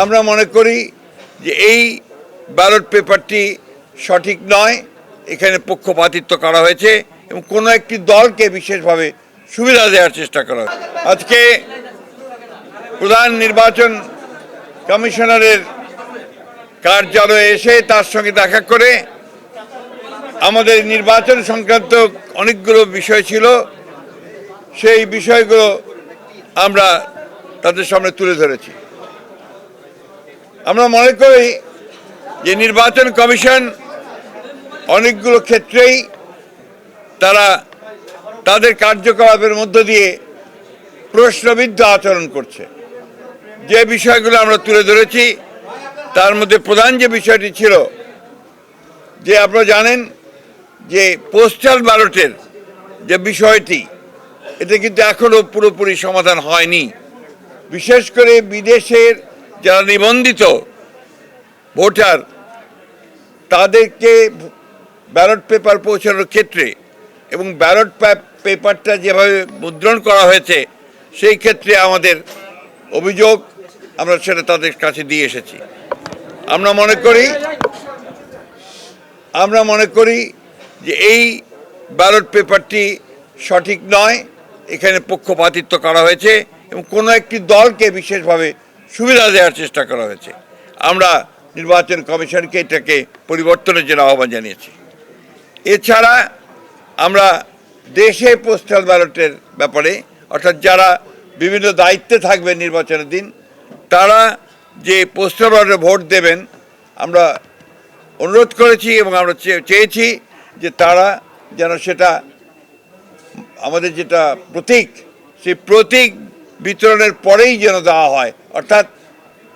আমরা মনে করি যে এই ব্যালট পেপারটি সঠিক নয়, এখানে পক্ষপাতিত্ব করা হয়েছে এবং কোনো একটি দলকে বিশেষভাবে সুবিধা দেওয়ার চেষ্টা করা হয়েছে। আজকে প্রধান নির্বাচন কমিশনারের কার্যালয়ে এসে তার সঙ্গে দেখা করে আমাদের নির্বাচন সংক্রান্ত অনেকগুলো বিষয় ছিল, সেই বিষয়গুলো আমরা তাদের সামনে তুলে ধরেছি। আমরা মনে করি যে নির্বাচন কমিশন অনেকগুলো ক্ষেত্রেই তারা তাদের কার্যকলাপের মধ্য দিয়ে প্রশ্নবিদ্ধ আচরণ করছে। যে বিষয়গুলো আমরা তুলে ধরেছি তার মধ্যে প্রধান যে বিষয়টি ছিল যে আপনারা জানেন যে পোস্টাল ব্যালটের যে বিষয়টি, এটা কিন্তু এখনও পুরোপুরি সমাধান হয়নি। বিশেষ করে বিদেশের যারা নিবন্ধিত ভোটার তাদেরকে ব্যালট পেপার পৌঁছানোর ক্ষেত্রে এবং ব্যালট পেপারটা যেভাবে মুদ্রণ করা হয়েছে সেই ক্ষেত্রে আমাদের অভিযোগ, আমরা সেটা তাদের কাছে দিয়ে এসেছি। আমরা মনে করি যে এই ব্যালট পেপারটি সঠিক নয়, এখানে পক্ষপাতিত্ব করা হয়েছে এবং কোনো একটি দলকে বিশেষভাবে সুবিধা দেওয়ার চেষ্টা করা হয়েছে। আমরা নির্বাচন কমিশনকে এটাকে পরিবর্তনের জন্য আহ্বান জানিয়েছি। এছাড়া আমরা দেশে পোস্টাল ব্যালটের ব্যাপারে, অর্থাৎ যারা বিভিন্ন দায়িত্বে থাকবে নির্বাচনের দিন, তারা যে পোস্টাল ব্যালটে ভোট দেবেন, আমরা অনুরোধ করেছি এবং আমরা চেয়েছি যে তারা যেন সেটা আমাদের যেটা প্রতীক, সেই প্রতীক বিতরণের পরেই যেন দেওয়া হয়, অর্থাৎ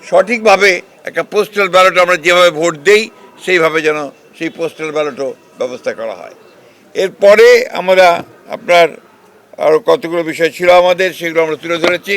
সঠিকভাবে একটা পোস্টাল ব্যালট আমরা যেভাবে ভোট দেই সেইভাবে যেন সেই পোস্টাল ব্যালটও ব্যবস্থা করা হয়। এরপরে আমরা আপনার আরও কতগুলো বিষয় ছিল আমাদের, সেগুলো আমরা তুলে ধরেছি।